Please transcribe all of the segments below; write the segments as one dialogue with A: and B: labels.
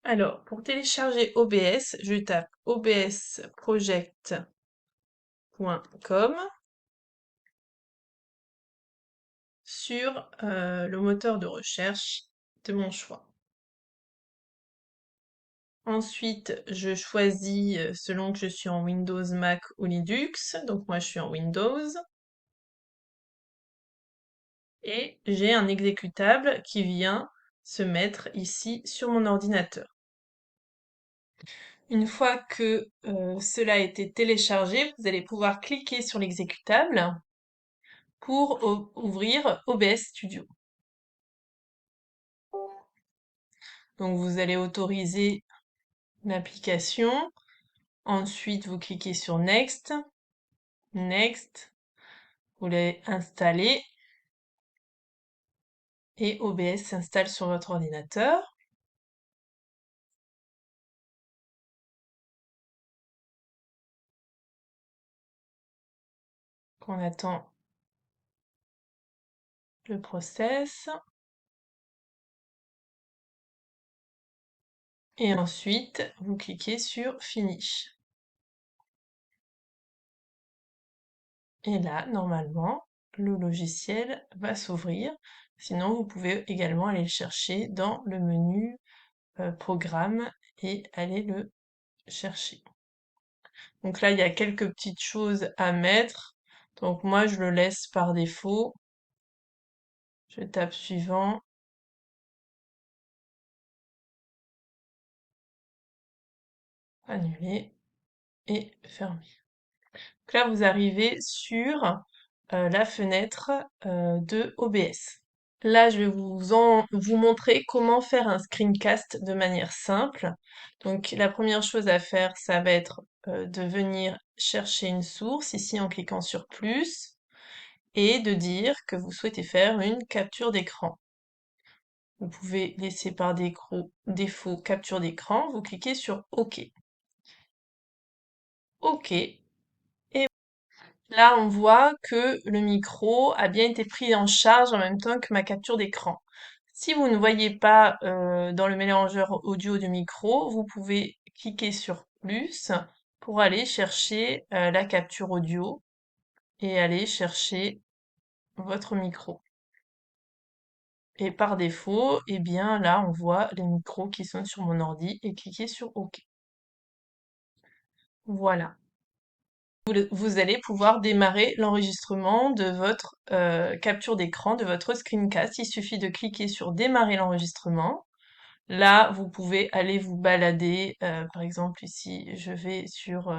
A: Alors, pour télécharger OBS, je tape obsproject.com sur le moteur de recherche de mon choix. Ensuite, je choisis selon que je suis en Windows, Mac ou Linux. Donc moi, je suis en Windows. Et j'ai un exécutable qui vient se mettre ici sur mon ordinateur. Une fois que cela a été téléchargé, vous allez pouvoir cliquer sur l'exécutable pour ouvrir OBS Studio. Donc vous allez autoriser l'application. Ensuite, vous cliquez sur Next. Next. Vous l'avez installé. Et OBS s'installe sur votre ordinateur. On attend le process. Et ensuite, vous cliquez sur Finish. Et là, normalement, le logiciel va s'ouvrir. Sinon, vous pouvez également aller le chercher dans le menu Programme et aller le chercher. Donc là, il y a quelques petites choses à mettre. Donc moi, je le laisse par défaut. Je tape suivant. Annuler et fermer. Donc là, vous arrivez sur la fenêtre de OBS. Là, je vais vous montrer comment faire un screencast de manière simple. Donc, la première chose à faire, ça va être de venir chercher une source ici en cliquant sur plus et de dire que vous souhaitez faire une capture d'écran. Vous pouvez laisser par défaut capture d'écran, vous cliquez sur OK. OK. Et là, on voit que le micro a bien été pris en charge en même temps que ma capture d'écran. Si vous ne voyez pas dans le mélangeur audio du micro, vous pouvez cliquer sur plus pour aller chercher la capture audio et aller chercher votre micro. Et par défaut, eh bien là, on voit les micros qui sont sur mon ordi et cliquez sur OK. Voilà. Vous allez pouvoir démarrer l'enregistrement de votre capture d'écran, de votre screencast. Il suffit de cliquer sur démarrer l'enregistrement. Là, vous pouvez aller vous balader. Par exemple, ici, je vais sur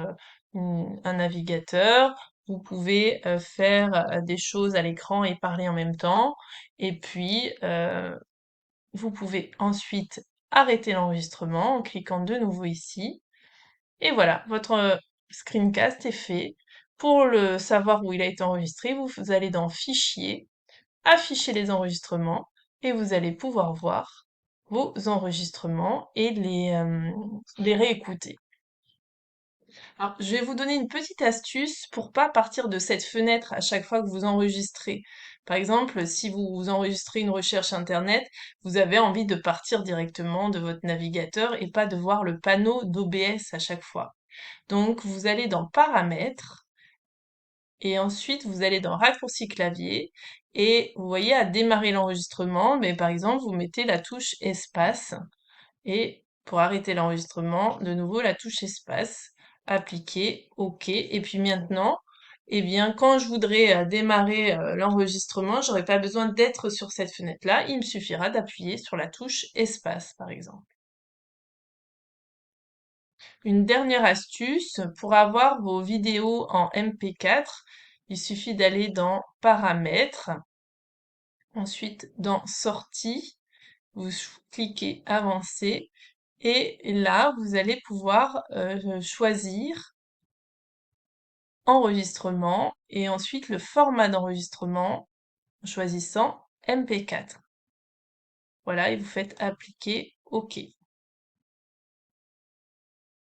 A: un navigateur. Vous pouvez faire des choses à l'écran et parler en même temps. Et puis, vous pouvez ensuite arrêter l'enregistrement en cliquant de nouveau ici. Et voilà, votre screencast est fait. Pour le savoir où il a été enregistré, vous allez dans Fichier, Afficher les enregistrements, et vous allez pouvoir voir vos enregistrements et les réécouter. Alors, je vais vous donner une petite astuce pour pas partir de cette fenêtre à chaque fois que vous enregistrez. Par exemple, si vous enregistrez une recherche internet, vous avez envie de partir directement de votre navigateur et pas de voir le panneau d'OBS à chaque fois. Donc, vous allez dans Paramètres et ensuite vous allez dans Raccourci clavier et vous voyez à démarrer l'enregistrement, mais par exemple, vous mettez la touche espace et pour arrêter l'enregistrement, de nouveau la touche espace, appliquer, OK. Et puis maintenant, eh bien, quand je voudrais démarrer l'enregistrement, j'aurais pas besoin d'être sur cette fenêtre-là. Il me suffira d'appuyer sur la touche espace, par exemple. Une dernière astuce, pour avoir vos vidéos en MP4, il suffit d'aller dans Paramètres, ensuite dans Sorties, vous cliquez Avancer, et là, vous allez pouvoir choisir Enregistrement, et ensuite le format d'enregistrement en choisissant MP4. Voilà, et vous faites Appliquer OK.